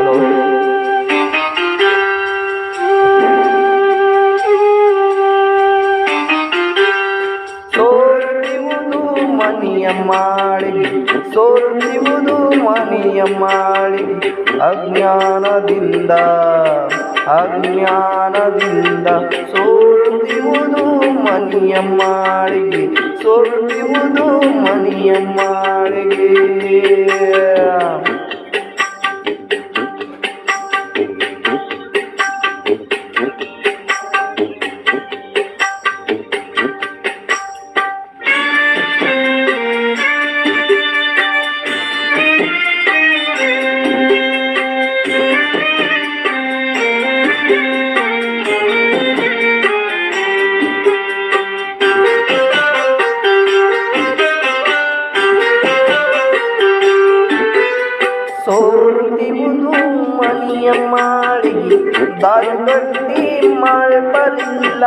Hello. ಸೋರುತ್ತಿರುವುದು ಮನೆಯ ಮಾಳಿಗೆ, ಸೋರುತ್ತಿರುವುದು ಮನೆಯ ಮಾಳಿಗೆ, ಅಜ್ಞಾನದಿಂದ ಅಜ್ಞಾನದಿಂದ ಸೋರುತ್ತಿರುವುದು ಮನೆಯ ಮಾಳಿಗೆ, ಸೋರುತ್ತಿರುವುದು ಮನೆಯ ಮಾಳಿಗೆ. ಸೋರುತ್ತಿರುವುದು ಮನೆಯ ಮಾಳಿಗೆ, ದಾರುಗಟ್ಟಿ ಮಾಡಲಿಲ್ಲ.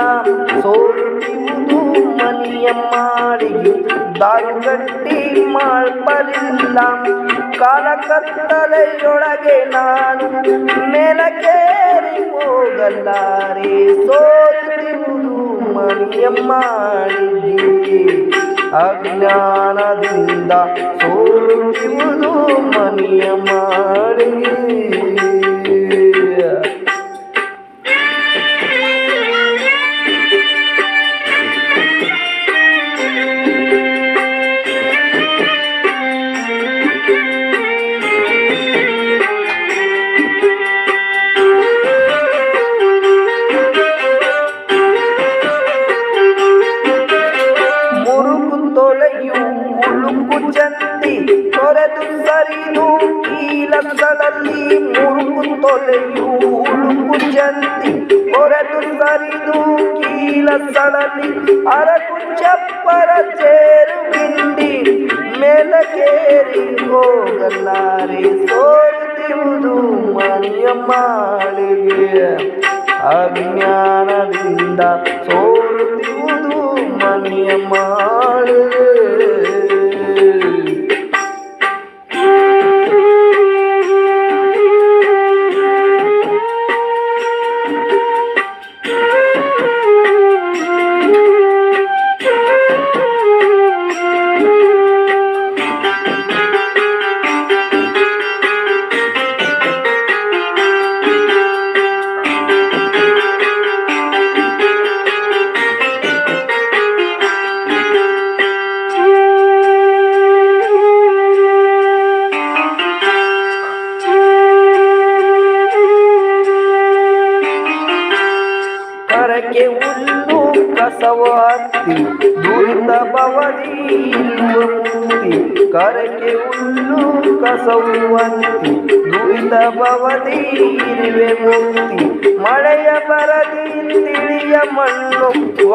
ಸೋರುತ್ತಿರುವುದು ಮನೆಯ ಮಾಳಿಗೆ, ದಾರುಗಟ್ಟಿ ಮಾಡಲಿಲ್ಲ. ಕಾಲಕತ್ತಲೆಯೊಳಗೆ ನಾನು ಮೇಲಕ್ಕೇರಿ ಹೋಗಲಾರೆ. ಸೋರುತ್ತಿರುವುದು ಮನೆಯ ಮಾಳಿಗೆ, ಅಜ್ಞಾನದಿಂದ ಸೋರುತ್ತಿರುವುದು ಮನೆಯ ಮಾಳಿಗೆ. ಉಳುಕು ಚಂದಿ ತೊರೆದು ಸರಿದು ಕೀಲಗಳಲ್ಲಿ, ಮುರುಕು ತೊಲೆಯು ಉಳುಕು ಚಂದಿ ತೊರೆದು ಸರಿದು ಕೀಲಗಳಲ್ಲಿ, ಅರಕು ಚಪ್ಪರ ಚೇರು ಗಿಂಡಿ ಮೇಲಕೇರಿ ಹೋಗಲಾರೆ. ಸೋರುತ್ತಿರುವುದು ಮನೆಯ ಮಾಳಿಗೆ, ಅಜ್ಞಾನದಿಂದ ಸೋರುತ್ತಿರುವುದು ಮನೆಯ ಮಾಳಿಗೆ. ಕರಕೆ ಹುಲ್ಲು ಕಸವ ಹತ್ತಿ ದುರಿತ ಬವದಿ ಮುಕ್ತಿ. ಕರಕೆ ಹುಲ್ಲು ಕಸವು ಹತ್ತಿ ದುರಿತ ಬವದಿ ಇರುವೆ ಮುಕ್ತಿ. ಮಳೆಯ ಬರದಿ ತಿಳಿಯ ಮಣ್ಣು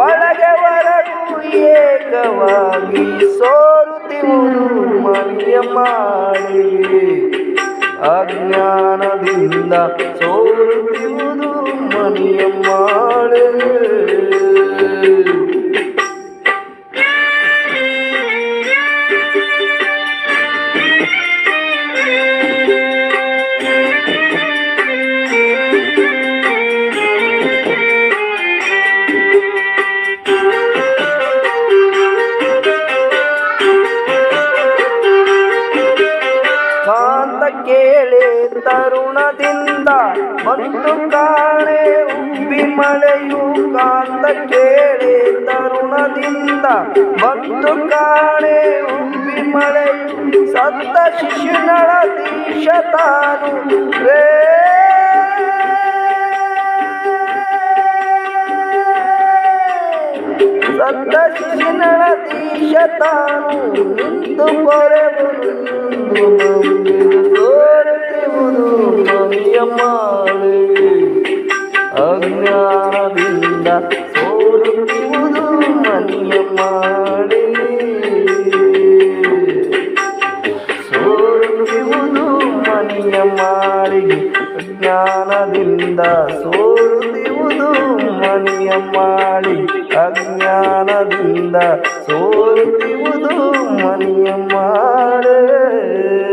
ಒಳಗೆ ಹೊರಗೂ ಏಕವಾಗಿ. ಸೋರುತ್ತಿರುವುದು ಮನೆಯ ಮಾಳಿಗೆ, ಅಜ್ಞಾನದಿಂದ ಸೋರುತ್ತಿರುವುದು ಮನೆಯ ಮಾಳಿಗೆ. ಕೇಳೆ ತರುಣದಿಂದ ಬಂದು ಕಾಣೆ ಉಬ್ಬಿ ಮಳೆಯು. ಕಾಂತ ಕೇಳೆ ತರುಣದಿಂದ ಬಂದು ಕಾಣೆ ಉಬ್ಬಿ ಮಳೆಯು. ಸತ್ತ ಶಿಶುನಳ ದೀಶ ತಾನು ಸತ್ತ ಶಿಶುನಳ ದೀಶ ತಾನು ನಿಂತು ಕೊರೆವುದು. ಸೋರುತ್ತಿರುವುದು ಮನೆಯ ಮಾಳಿಗೆ, ಅಜ್ಞಾನದಿಂದ ಸೋರುತ್ತಿರುವುದು ಮನೆಯ ಮಾಳಿಗೆ. ಸೋರುತ್ತಿರುವುದು ಮನೆಯ ಮಾಳಿಗೆ, ಅಜ್ಞಾನದಿಂದ ಸೋರುತ್ತಿರುವುದು ಮನೆಯ ಮಾಳಿಗೆ, ಅಜ್ಞಾನದಿಂದ ಸೋರುತ್ತಿರುವುದು ಮನೆಯ ಮಾಳಿಗೆ.